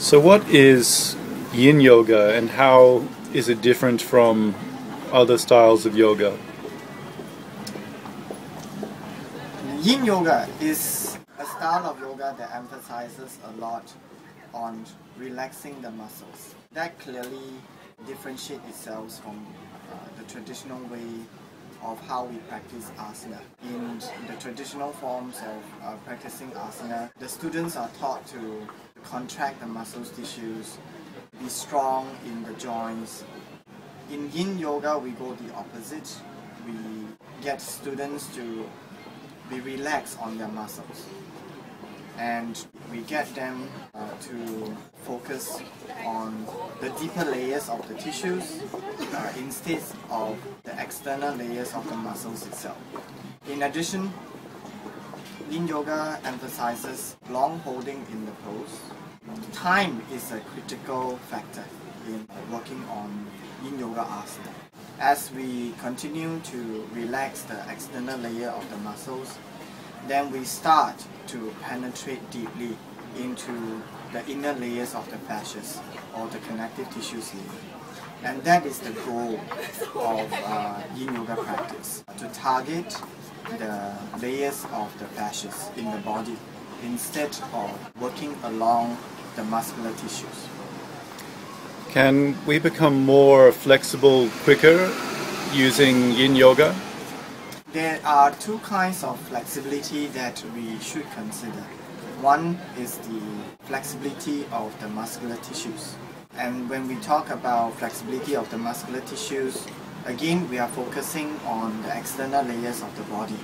So what is yin yoga and how is it different from other styles of yoga? Yin yoga is a style of yoga that emphasizes a lot on relaxing the muscles. That clearly differentiates itself from the traditional way of how we practice asana. In the traditional forms of practicing asana, the students are taught to contract the muscles tissues, be strong in the joints. In yin yoga, we go the opposite. We get students to be relaxed on their muscles, and we get them to focus on the deeper layers of the tissues instead of the external layers of the muscles itself. In addition, yin yoga emphasizes long holding in the pose. Time is a critical factor in working on yin yoga asana. As we continue to relax the external layer of the muscles, then we start to penetrate deeply into the inner layers of the fascias or the connective tissues layer. And that is the goal of yin yoga practice, to target the layers of the fascias in the body instead of working along the muscular tissues. Can we become more flexible quicker using yin yoga? There are two kinds of flexibility that we should consider. One is the flexibility of the muscular tissues. And when we talk about flexibility of the muscular tissues, again we are focusing on the external layers of the body.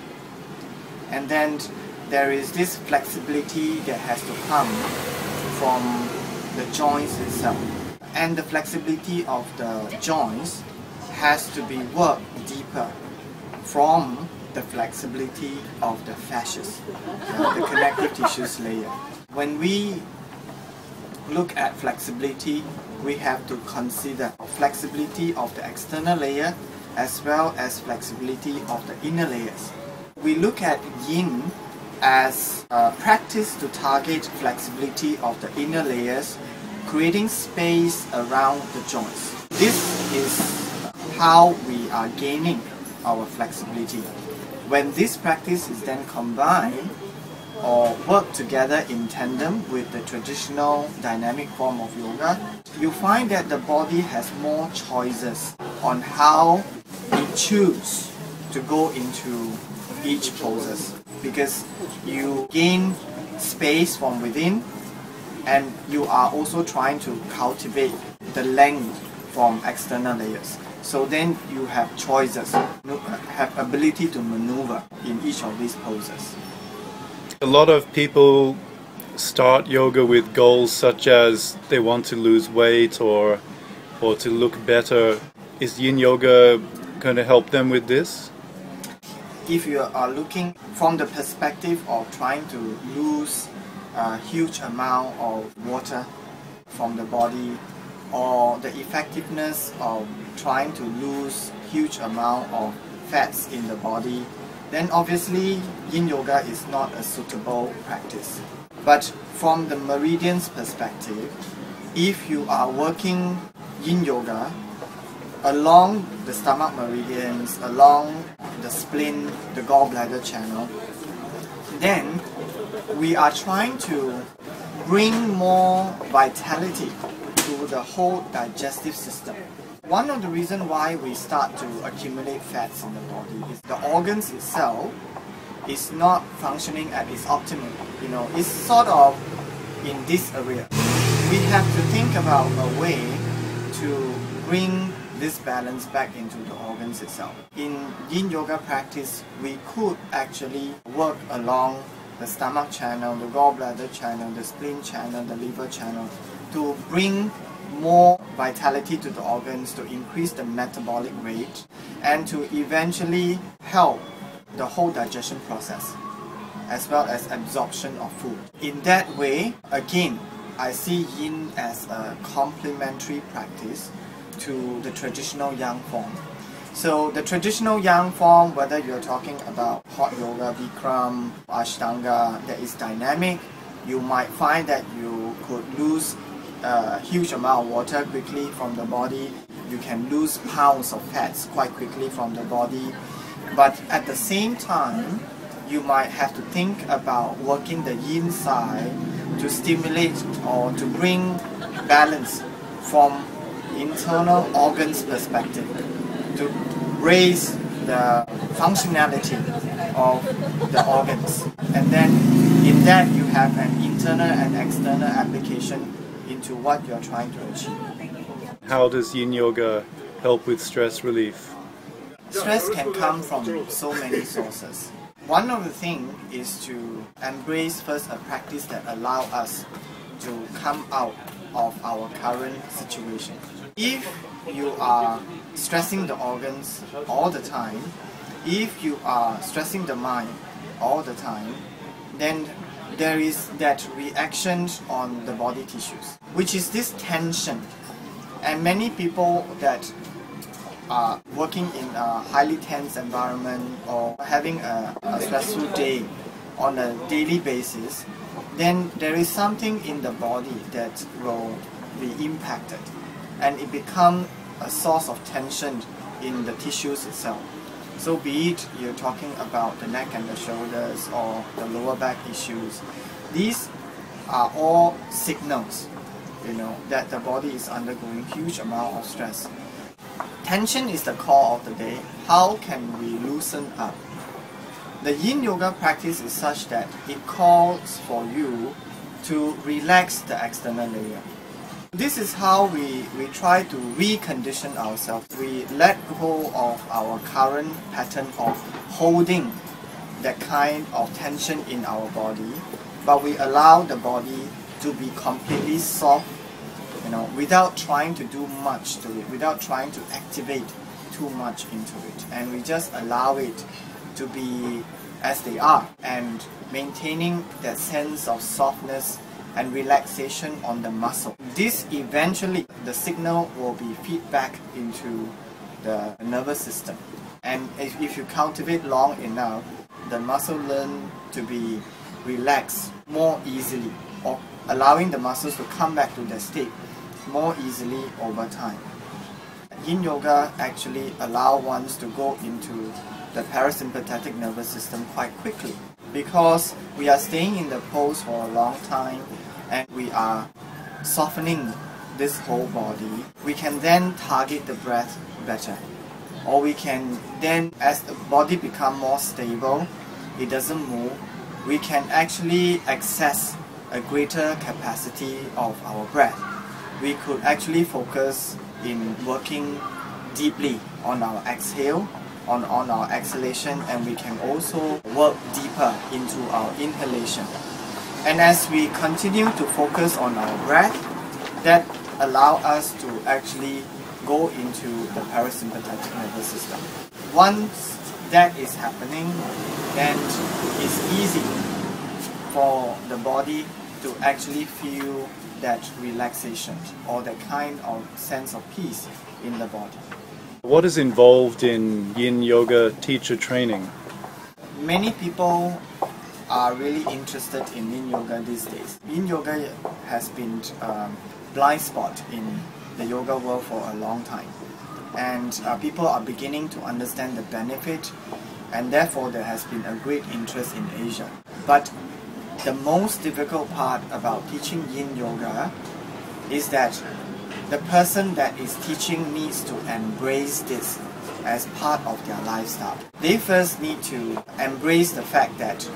And then there is this flexibility that has to come from the joints itself. And the flexibility of the joints has to be worked deeper from the flexibility of the fascias, the connective tissues layer. When we look at flexibility, we have to consider flexibility of the external layer as well as flexibility of the inner layers. We look at yin as a practice to target flexibility of the inner layers, creating space around the joints. This is how we are gaining our flexibility. When this practice is then combined or work together in tandem with the traditional dynamic form of yoga, you find that the body has more choices on how it chooses to go into each poses, because you gain space from within and you are also trying to cultivate the length from external layers. So then you have choices, have ability to maneuver in each of these poses. A lot of people start yoga with goals such as they want to lose weight or to look better. Is yin yoga going to help them with this? If you are looking from the perspective of trying to lose a huge amount of water from the body, or the effectiveness of trying to lose huge amount of fats in the body, then obviously yin yoga is not a suitable practice. But from the meridian's perspective, if you are working yin yoga along the stomach meridians, along the spleen, the gallbladder channel, then we are trying to bring more vitality to the whole digestive system. One of the reasons why we start to accumulate fats in the body is the organs itself is not functioning at its optimum. It's sort of in this area. We have to think about a way to bring this balance back into the organs itself. In yin yoga practice, we could actually work along the stomach channel, the gallbladder channel, the spleen channel, the liver channel, to bring more vitality to the organs, to increase the metabolic rate, and to eventually help the whole digestion process as well as absorption of food. In that way, again, I see yin as a complementary practice to the traditional yang form. So the traditional yang form, whether you're talking about hot yoga, Bikram, Ashtanga, that is dynamic, you might find that you could lose a huge amount of water quickly from the body. You can lose pounds of fats quite quickly from the body. But at the same time, you might have to think about working the yin side to stimulate or to bring balance from internal organs perspective, to raise the functionality of the organs. And then in that you have an internal and external application into what you're trying to achieve. How does yin yoga help with stress relief? Stress can come from so many sources. One of the things is to embrace first a practice that allows us to come out of our current situation. If you are stressing the organs all the time, if you are stressing the mind all the time, then there is that reaction on the body tissues, which is this tension. And many people that are working in a highly tense environment or having a stressful day on a daily basis, then there is something in the body that will be impacted, and it becomes a source of tension in the tissues itself. So be it you're talking about the neck and the shoulders or the lower back issues, these are all signals, that the body is undergoing huge amount of stress. Tension is the core of the day. How can we loosen up? The yin yoga practice is such that it calls for you to relax the external layer. This is how we try to recondition ourselves. We let go of our current pattern of holding that kind of tension in our body, but we allow the body to be completely soft, without trying to do much to it, without trying to activate too much into it. And we just allow it to be as they are, and maintaining that sense of softness and relaxation on the muscle. This eventually, the signal will be feedback into the nervous system. And if you cultivate long enough, the muscle learn to be relaxed more easily, or allowing the muscles to come back to their state more easily over time. Yin yoga actually allows one to go into the parasympathetic nervous system quite quickly, because we are staying in the pose for a long time and we are softening this whole body. We can then target the breath better, or we can then, as the body becomes more stable, it doesn't move, we can actually access a greater capacity of our breath. We could actually focus in working deeply on our exhale, on our exhalation, and we can also work deeper into our inhalation. And as we continue to focus on our breath, that allows us to actually go into the parasympathetic nervous system. Once that is happening, then it's easy for the body to actually feel that relaxation or that kind of sense of peace in the body. What is involved in yin yoga teacher training? Many people are really interested in yin yoga these days. Yin yoga has been a blind spot in the yoga world for a long time, and people are beginning to understand the benefit, and therefore there has been a great interest in Asia. But the most difficult part about teaching yin yoga is that the person that is teaching needs to embrace this as part of their lifestyle. They first need to embrace the fact that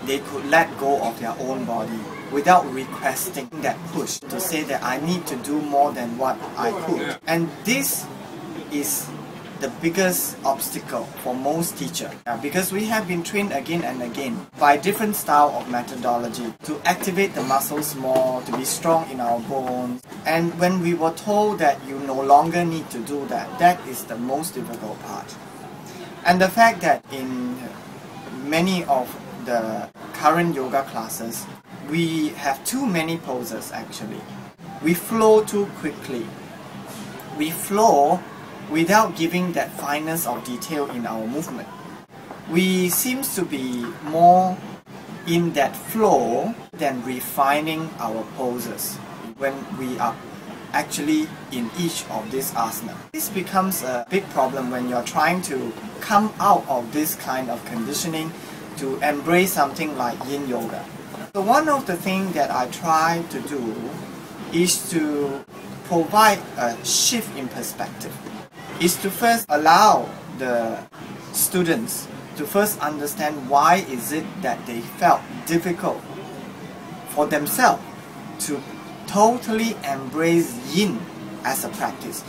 they could let go of their own body without requesting that push to say that I need to do more than what I could. And this is the biggest obstacle for most teachers, because we have been trained again and again by different style of methodology to activate the muscles more, to be strong in our bones. And when we were told that you no longer need to do that, that is the most difficult part. And the fact that in many of the current yoga classes, we have too many poses actually. We flow too quickly. We flow without giving that fineness of detail in our movement. We seem to be more in that flow than refining our poses. when we are actually in each of these asana. This becomes a big problem when you're trying to come out of this kind of conditioning to embrace something like yin yoga. So one of the things that I try to do is to provide a shift in perspective, is to first allow the students to first understand why is it that they felt difficult for themselves to totally embrace yin as a practice.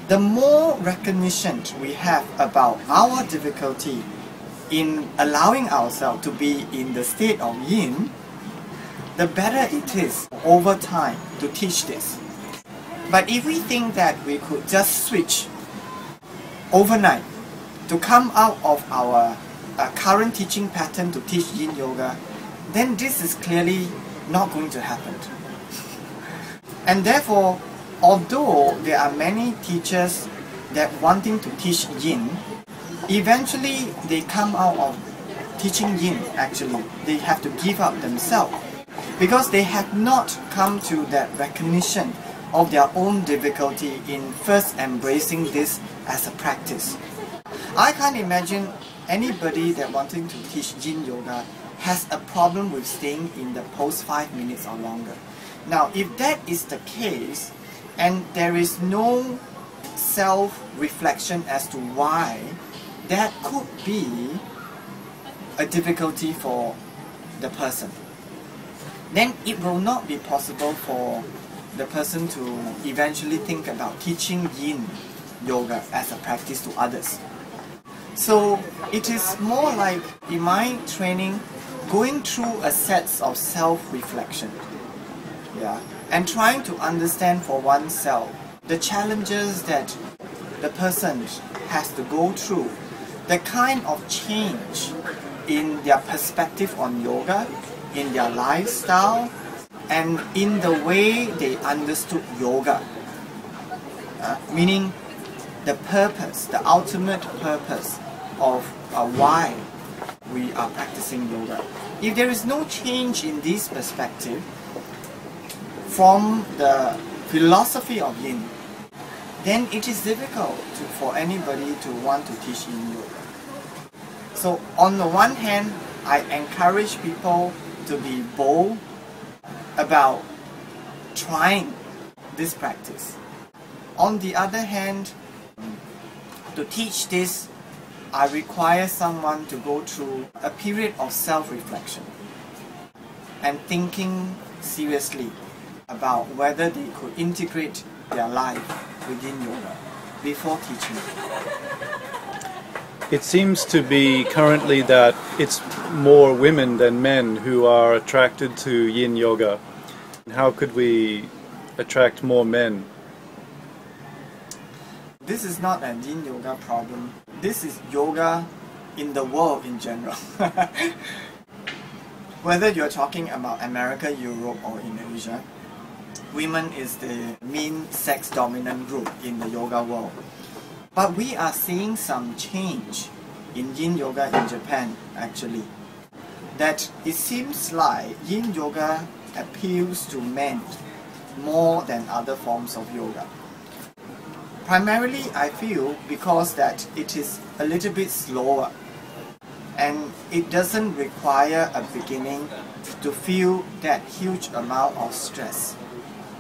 The more recognition we have about our difficulty in allowing ourselves to be in the state of yin, the better it is over time to teach this. But if we think that we could just switch overnight to come out of our current teaching pattern to teach yin yoga, then this is clearly not going to happen. And therefore, although there are many teachers that wanting to teach yin, eventually they come out of teaching yin actually. They have to give up themselves because they have not come to that recognition of their own difficulty in first embracing this as a practice. I can't imagine anybody that wanting to teach yin yoga has a problem with staying in the pose 5 minutes or longer. Now, if that is the case, and there is no self-reflection as to why that could be a difficulty for the person, then it will not be possible for the person to eventually think about teaching yin yoga as a practice to others. So it is more like, in my training, going through a set of self-reflection, and trying to understand for oneself the challenges that the person has to go through, the kind of change in their perspective on yoga, in their lifestyle, and in the way they understood yoga. Meaning the purpose, the ultimate purpose of why we are practicing yoga. If there is no change in this perspective from the philosophy of yin, then it is difficult for anybody to want to teach yin yoga. So on the one hand, I encourage people to be bold about trying this practice. On the other hand, to teach this, I require someone to go through a period of self-reflection and thinking seriously about whether they could integrate their life within yoga before teaching. It seems to be currently that it's more women than men who are attracted to yin yoga. How could we attract more men? This is not a yin yoga problem. This is yoga in the world in general. Whether you're talking about America, Europe, or in Asia, women is the main sex dominant group in the yoga world. But we are seeing some change in yin yoga in Japan actually. That it seems like yin yoga appeals to men more than other forms of yoga. Primarily, I feel because that it is a little bit slower and it doesn't require a beginning to feel that huge amount of stress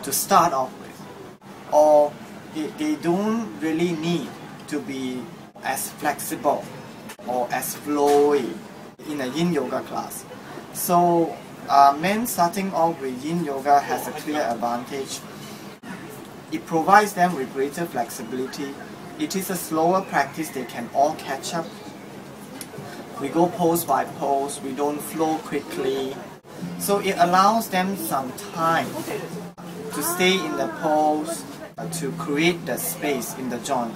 to start off with, or they don't really need to be as flexible or as flowy in a yin yoga class. So men starting off with yin yoga has a clear advantage. It provides them with greater flexibility. It is a slower practice, they can all catch up. We go pose by pose, we don't flow quickly. So it allows them some time to stay in the pose, to create the space in the joint.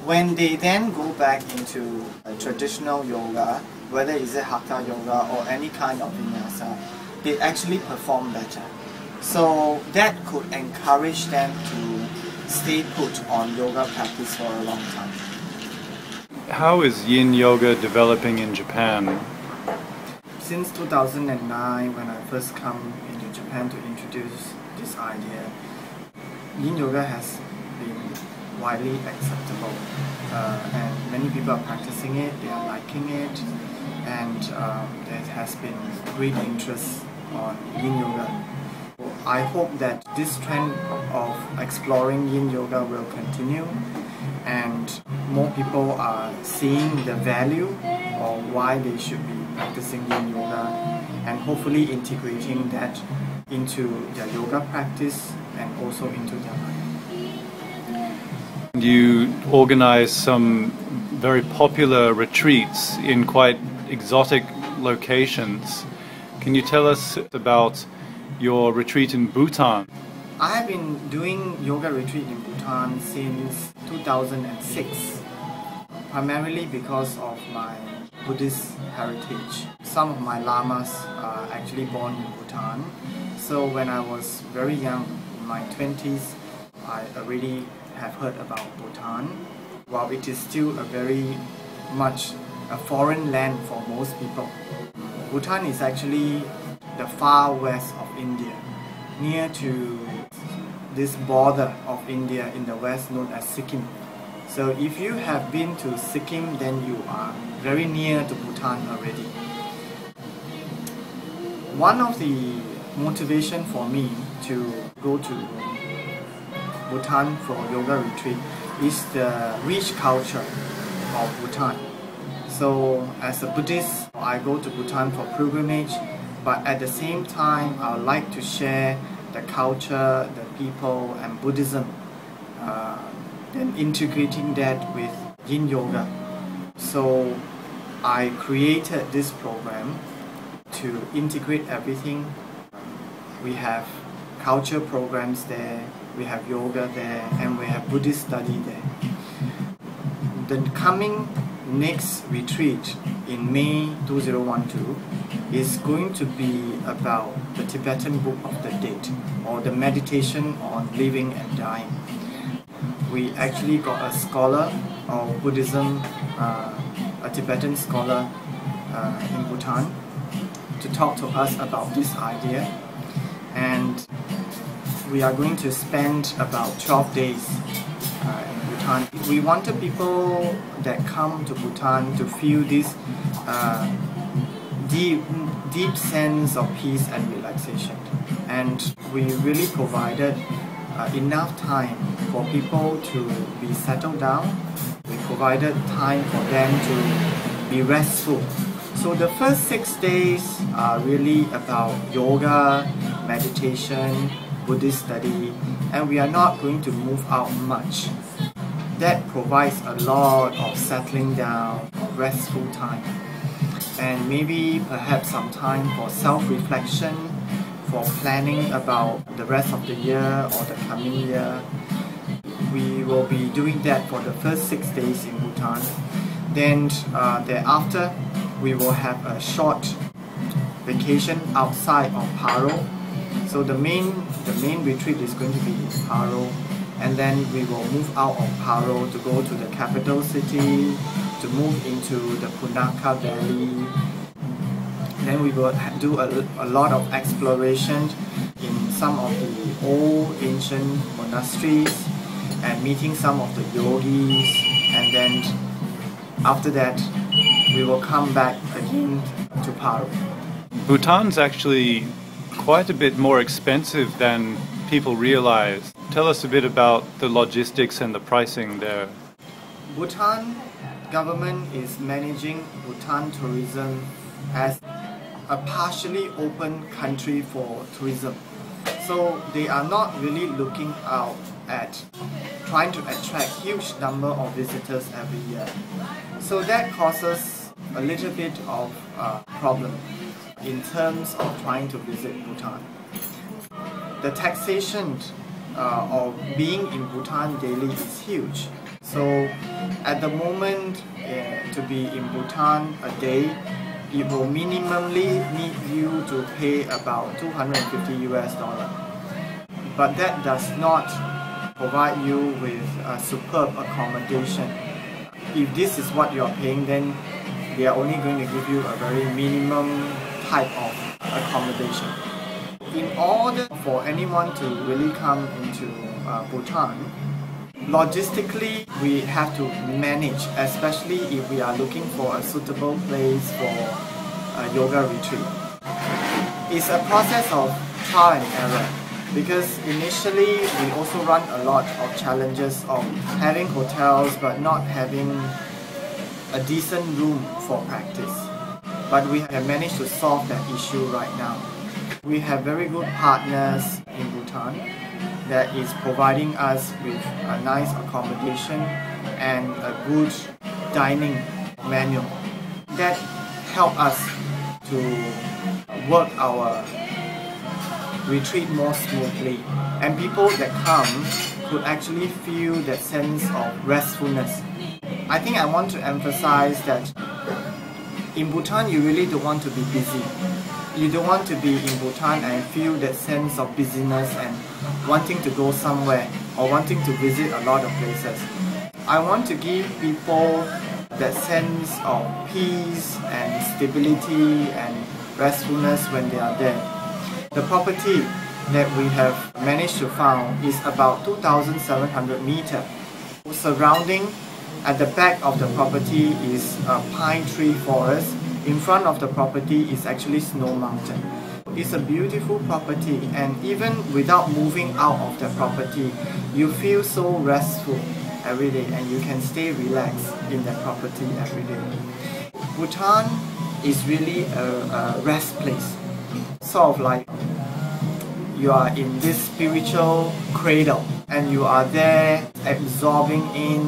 When they then go back into traditional yoga, whether it's a hatha yoga or any kind of vinyasa, they actually perform better. So that could encourage them to stay put on yoga practice for a long time. How is yin yoga developing in Japan? Since 2009, when I first come into Japan to introduce this idea, Yin Yoga has been widely acceptable, and many people are practicing it, they are liking it, and there has been great interest on Yin Yoga. I hope that this trend of exploring Yin Yoga will continue, and more people are seeing the value of why they should be practicing Yin Yoga, and hopefully integrating that into their yoga practice and also into their life. You organize some very popular retreats in quite exotic locations. Can you tell us about your retreat in Bhutan? I have been doing yoga retreat in Bhutan since 2006, primarily because of my Buddhist heritage. Some of my lamas are actually born in Bhutan, so when I was very young, in my 20s, I already have heard about Bhutan. While it is still a very much a foreign land for most people, Bhutan is actually the far west of India, near to this border of India in the west known as Sikkim. So if you have been to Sikkim, then you are very near to Bhutan already. One of the motivation for me to go to Bhutan for yoga retreat is the rich culture of Bhutan. So as a Buddhist, I go to Bhutan for pilgrimage, but at the same time, I would like to share the culture, the people, and Buddhism, and integrating that with Yin Yoga. So I created this program to integrate everything. We have culture programs there, we have yoga there, and we have Buddhist study there. The coming next retreat in May 2012 is going to be about the Tibetan Book of the Dead, or the meditation on living and dying. We actually got a scholar of Buddhism, a Tibetan scholar in Bhutan, to talk to us about this idea, and we are going to spend about 12 days in Bhutan. We wanted people that come to Bhutan to feel this deep sense of peace and relaxation, and we really provided enough time for people to be settled down. We provided time for them to be restful. So the first 6 days are really about yoga, meditation, Buddhist study, and we are not going to move out much. That provides a lot of settling down, restful time, and maybe perhaps some time for self-reflection, for planning about the rest of the year or the coming year. We will be doing that for the first 6 days in Bhutan. Then thereafter, we will have a short vacation outside of Paro. So the main retreat is going to be in Paro, and then we will move out of Paro to go to the capital city, to move into the Punakha Valley. Then we will do a lot of exploration in some of the old ancient monasteries and meeting some of the yogis, and then after that we will come back again to Paro. Bhutan's actually quite a bit more expensive than people realize. Tell us a bit about the logistics and the pricing there. Bhutan government is managing Bhutan tourism as a partially open country for tourism. So they are not really looking out at trying to attract huge number of visitors every year. So that causes a little bit of problem in terms of trying to visit Bhutan. The taxation of being in Bhutan daily is huge. So at the moment, to be in Bhutan a day, it will minimally need you to pay about $250. But that does not provide you with a superb accommodation. If this is what you are paying, then they are only going to give you a very minimum type of accommodation. in order for anyone to really come into Bhutan, logistically we have to manage, especially if we are looking for a suitable place for a yoga retreat. It's a process of trial and error, because initially we also run a lot of challenges of having hotels but not having a decent room for practice. But we have managed to solve that issue right now. We have very good partners in Bhutan that is providing us with a nice accommodation and a good dining menu that help us to work our retreat more smoothly, and people that come could actually feel that sense of restfulness. I think I want to emphasize that in Bhutan you really don't want to be busy. You don't want to be in Bhutan and feel that sense of busyness and wanting to go somewhere or wanting to visit a lot of places. I want to give people that sense of peace and stability and restfulness when they are there. The property that we have managed to found is about 2,700 meters. Surrounding at the back of the property is a pine tree forest. In front of the property is actually Snow Mountain. It's a beautiful property, and even without moving out of the property, you feel so restful every day and you can stay relaxed in that property every day. Bhutan is really a rest place. Sort of like you are in this spiritual cradle and you are there absorbing in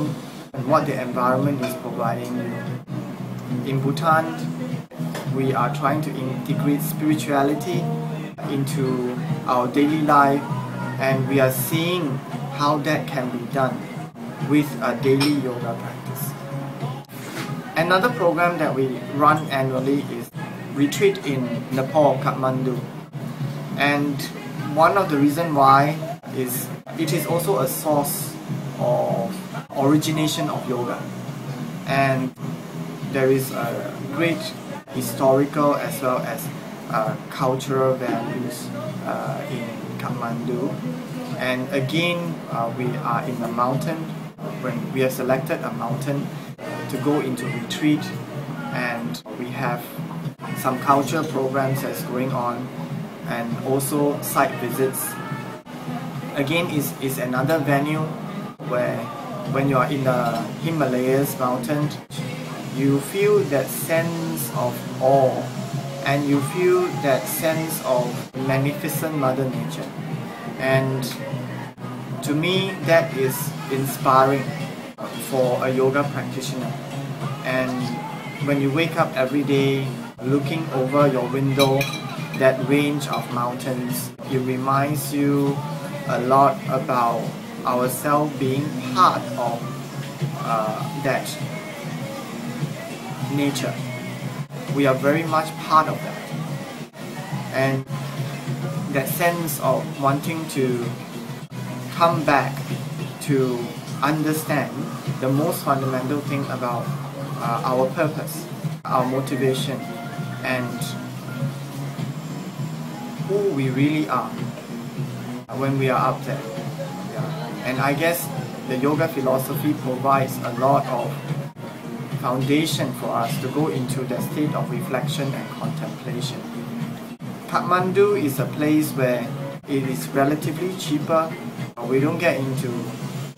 what the environment is providing you. In Bhutan, we are trying to integrate spirituality into our daily life, and we are seeing how that can be done with a daily yoga practice. Another program that we run annually is retreat in Nepal, Kathmandu. And one of the reasons why is it is also a source of origination of yoga. And there is a great historical as well as cultural values in Kathmandu. And again, we are in a mountain. When we have selected a mountain to go into retreat, and we have some cultural programs that's going on, and also site visits. Again, is another venue where when you are in the Himalayas mountain, you feel that sense of awe and you feel that sense of magnificent Mother Nature. And to me, that is inspiring for a yoga practitioner. And when you wake up every day looking over your window, that range of mountains, it reminds you a lot about ourselves being part of that nature. We are very much part of that. And that sense of wanting to come back to understand the most fundamental thing about our purpose, our motivation, and who we really are when we are up there. Yeah. And I guess the yoga philosophy provides a lot of foundation for us to go into that state of reflection and contemplation. Kathmandu is a place where it is relatively cheaper. We don't get into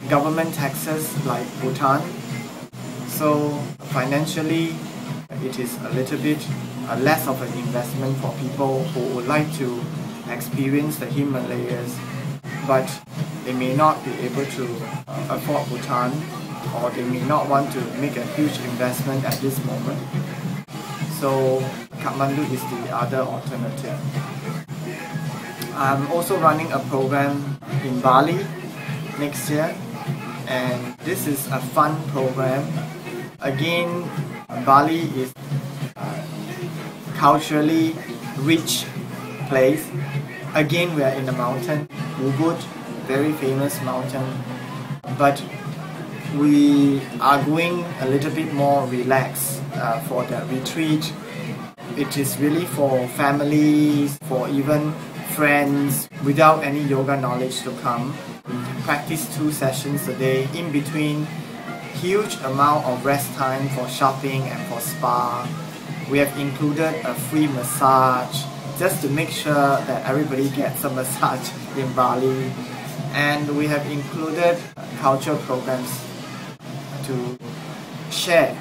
government taxes like Bhutan. So financially, it is a little bit less of an investment for people who would like to experience the Himalayas, but they may not be able to afford Bhutan, or they may not want to make a huge investment at this moment. So Kathmandu is the other alternative. I'm also running a program in Bali next year, and this is a fun program. Again, Bali is a culturally rich place. Again, we are in the mountain, Ubud, very famous mountain, but we are going a little bit more relaxed for the retreat. It is really for families, for even friends without any yoga knowledge to come. We practice 2 sessions a day. In between, huge amount of rest time for shopping and for spa. We have included a free massage just to make sure that everybody gets a massage in Bali. And we have included cultural programs to share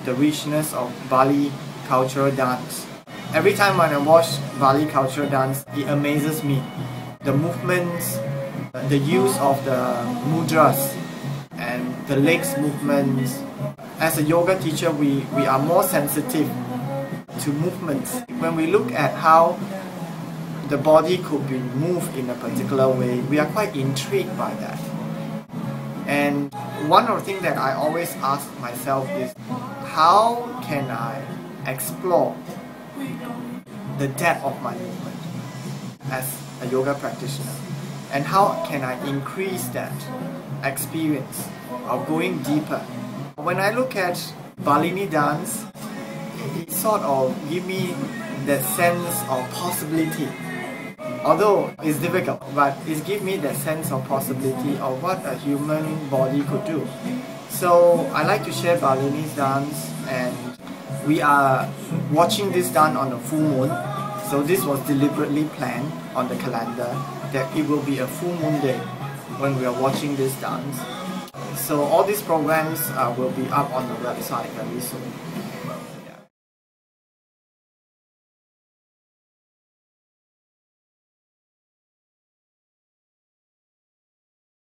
the richness of Bali cultural dance. Every time when I watch Bali cultural dance, it amazes me. The movements, the use of the mudras, and the legs movements. As a yoga teacher, we are more sensitive to movements. When we look at how the body could be moved in a particular way, we are quite intrigued by that. And one of the things that I always ask myself is, how can I explore the depth of my movement as a yoga practitioner? And how can I increase that experience of going deeper? When I look at Balini dance, it sort of gives me that sense of possibility. Although it's difficult, but it gives me that sense of possibility of what a human body could do. So I like to share Balinese dance, and we are watching this dance on a full moon. So this was deliberately planned on the calendar that it will be a full moon day when we are watching this dance. So all these programs will be up on the website very soon.